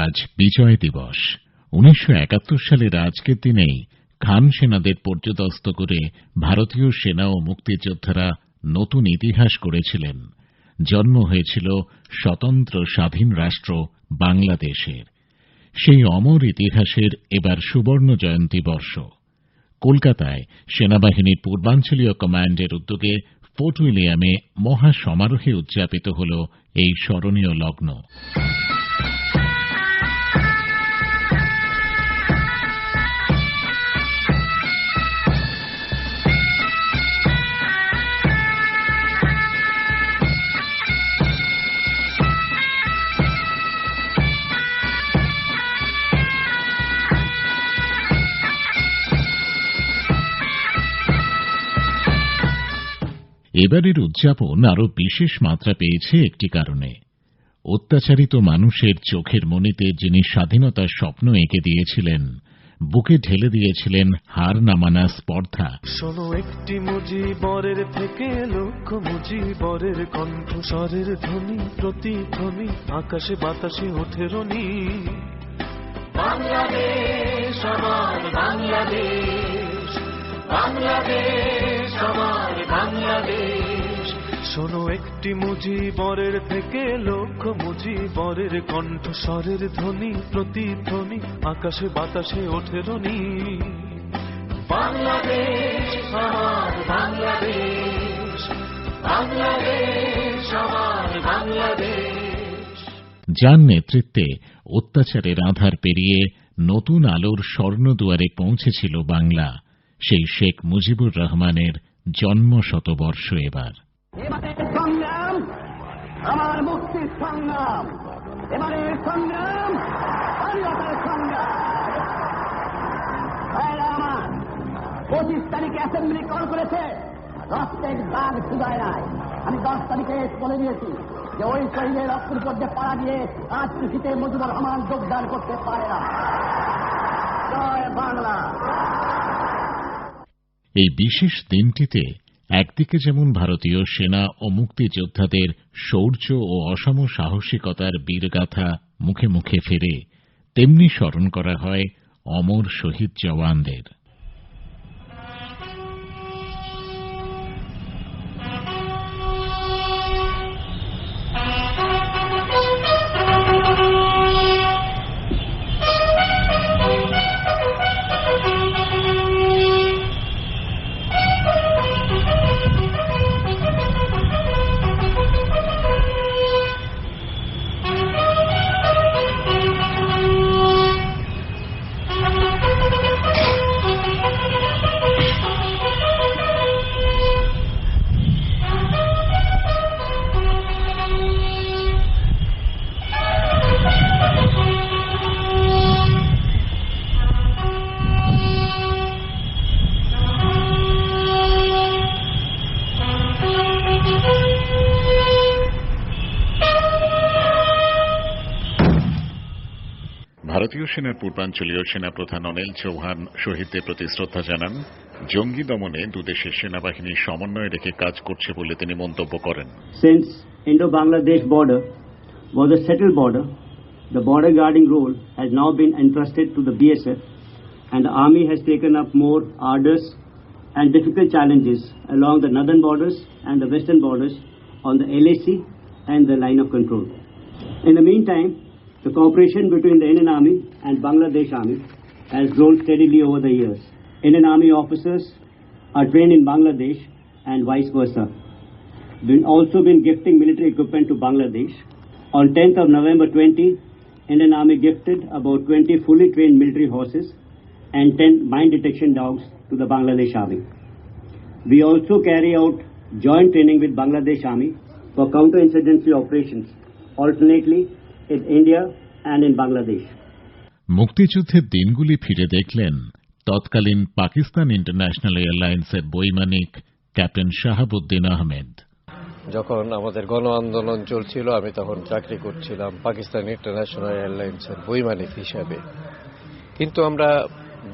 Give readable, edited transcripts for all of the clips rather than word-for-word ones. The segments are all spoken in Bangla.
আজ বিজয় দিবস। ১৯৭১ সালের আজকের দিনেই খান সেনাদের পর্যুদস্ত করে ভারতীয় সেনা ও মুক্তিযোদ্ধারা নতুন ইতিহাস গড়েছিলেন। জন্ম হয়েছিল স্বতন্ত্র স্বাধীন রাষ্ট্র বাংলাদেশের। সেই অমর ইতিহাসের এবার সুবর্ণ জয়ন্তী বর্ষ। কলকাতায় সেনাবাহিনীর পূর্বাঞ্চলীয় কমান্ডের উদ্যোগে ফোর্ট উইলিয়ামে মহা সমারোহে উদযাপিত হল এই স্মরণীয় লগ্ন। এবারের উদযাপন আরো বিশেষ মাত্রা পেয়েছে একটি কারণে। অত্যাচারিত মানুষের চোখের মণিতে যিনি স্বাধীনতার স্বপ্ন এঁকে দিয়েছিলেন, বুকে ঢেলে দিয়েছিলেন হার না মানা স্পর্ধা। শোনো একটি মুজিবরের থেকে লক্ষ মুজিবরের কণ্ঠস্বরের ধ্বনি, প্রতিধ্বনি আকাশে বাতাসে ওঠে রনি। বাংলাদেশ আমার বাংলাদেশ, বাংলাদেশ আমার বাংলাদেশ। শোনো একটি মুজিবরের থেকে লক্ষ মুজিবরের কণ্ঠস্বরের ধ্বনি, প্রতিধ্বনি আকাশে বাতাসে ওঠে রনি। বাংলাদেশ আমার বাংলাদেশ, বাংলাদেশ আমার বাংলাদেশ। যার নেতৃত্বে অত্যাচারের আধার পেরিয়ে নতুন আলোর স্বর্ণদুয়ারে পৌঁছেছিল বাংলা, সেই শেখ মুজিবুর রহমানের জন্ম শতবর্ষ এবার। এবারের সংগ্রাম আমার মুক্তির সংগ্রাম, এবারের সংগ্রাম স্বাধীনতার সংগ্রাম। আমার 25 তারিখে অ্যাসেম্বলি কল করেছে, রক্তের দাগ শুধায় নাই। আমি 10 তারিখে বলে দিয়েছি যে ওই শহীদের রক্তের উপর যে পাড়া দিয়ে আজ কৃষিতে মুজিবুর রহমান যোগদান করতে পারে না। জয় বাংলা। এই বিশেষ দিনটিতে একদিকে যেমন ভারতীয় সেনা ও মুক্তিযোদ্ধাদের শৌর্য ও অসম সাহসিকতার বীরগাথা মুখে মুখে ফেরে, তেমনি স্মরণ করা হয় অমর শহীদ জওয়ানদের। ভারতীয় সেনার পূর্বাঞ্চলীয় সেনাপ্রধান অনিল চৌহান শহীদদের প্রতি শ্রদ্ধা জানান। জঙ্গি দমনে দুদেশের সেনাবাহিনী সমন্বয় রেখে কাজ করছে বলে তিনি মন্তব্য করেন। Since Indo-Bangladesh border was a settled border, the border guarding role has now been entrusted to the BSF, and the army has taken up more arduous and difficult challenges along the northern borders and the western borders on the LAC and the line of control. In the meantime, the cooperation between the Indian Army and Bangladesh Army has grown steadily over the years. Indian Army officers are trained in Bangladesh and vice versa. We've also been gifting military equipment to Bangladesh. On 10th of November 20, Indian Army gifted about 20 fully trained military horses and 10 mine detection dogs to the Bangladesh Army. We also carry out joint training with Bangladesh Army for counterinsurgency operations alternately in India and in Bangladesh. মুক্তিযুদ্ধের দিনগুলি ফিরে দেখলেন তৎকালীন পাকিস্তান ইন্টারন্যাশনাল এয়ারলাইন্সের বৈমানিক ক্যাপ্টেন শাহাবুদ্দিন আহমেদ। যখন আমাদের গণ আন্দোলন চলছিল, আমি তখন চাকরি করছিলাম পাকিস্তান ইন্টারন্যাশনাল এয়ারলাইন্সের বৈমানিক হিসাবে। কিন্তু আমরা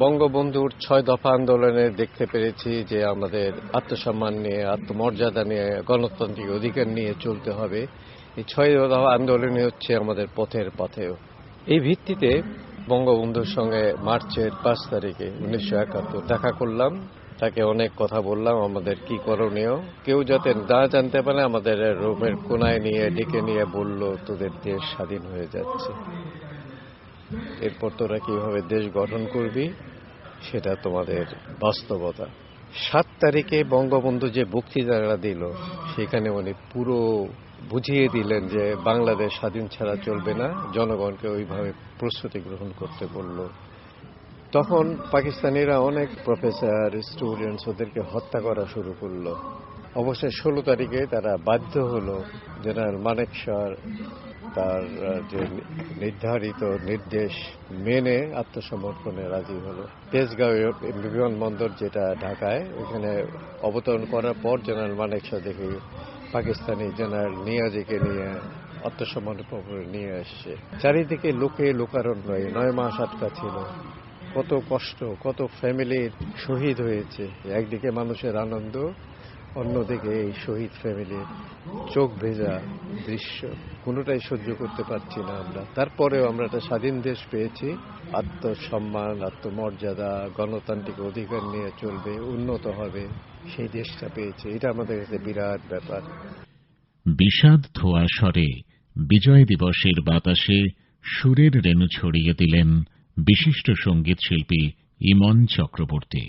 বঙ্গবন্ধুর 6 দফা আন্দোলনে দেখতে পেরেছি যে আমাদের আত্মসম্মান নিয়ে, আত্মমর্যাদা নিয়ে, গণতান্ত্রিক অধিকার নিয়ে চলতে হবে। এই 6 দফা আন্দোলনই হচ্ছে আমাদের পথের পাথেয়। এই ভিত্তিতে বঙ্গবন্ধুর সঙ্গে মার্চের 5 তারিখে 1971 দেখা করলাম, তাকে অনেক কথা বললাম আমাদের কি করণীয়। কেউ যাতে না জানতে পারে, আমাদের রুমের কোনায় নিয়ে ডেকে নিয়ে বলল, তোদের দেশ স্বাধীন হয়ে যাচ্ছে, এরপর তোরা কিভাবে দেশ গঠন করবি সেটা তোমাদের বাস্তবতা। 7 তারিখে বঙ্গবন্ধু যে বক্তৃতাটা দিল, সেখানে উনি পুরো বুঝিয়ে দিলেন যে বাংলাদেশ স্বাধীন ছাড়া চলবে না, জনগণকে ওইভাবে প্রস্তুতি গ্রহণ করতে বলল। তখন পাকিস্তানিরা অনেক প্রফেসর, স্টুডেন্টস ওদেরকে হত্যা করা শুরু করলো। অবশ্যই 16 তারিখে তারা বাধ্য হলো, জেনারেল মানেকশর তার যে নির্ধারিত নির্দেশ মেনে আত্মসমর্পণে রাজি হলো। তেজগাঁও বিমানবন্দর, যেটা ঢাকায়, ওখানে অবতরণ করার পর জেনারেল মানেকশর দেখি পাকিস্তানি জেনারেল নিয়াজিকে নিয়ে আত্মসমর্পণ করে নিয়ে আসছে। চারিদিকে লোকে লোকারণ্য, 9 মাস আটকা ছিল, কত কষ্ট, কত ফ্যামিলি শহীদ হয়েছে। একদিকে মানুষের আনন্দ, অন্যদিকে এই শহীদ ফ্যামিলির চোখ ভেজা দৃশ্য, কোনোটাই সহ্য করতে পারছি না আমরা। তারপরেও আমরা একটা স্বাধীন দেশ পেয়েছি, আত্মসম্মান, আত্মমর্যাদা, গণতান্ত্রিক অধিকার নিয়ে চলবে, উন্নত হবে, সেই দেশটা পেয়েছে। এটা আমাদের কাছে বিরাট ব্যাপার। বিষাদ ধোয়া স্বরে বিজয় দিবসের বাতাসে সুরের রেণু ছড়িয়ে দিলেন বিশিষ্ট সঙ্গীত শিল্পী ইমন চক্রবর্তী।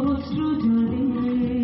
অশ্রু ঝরে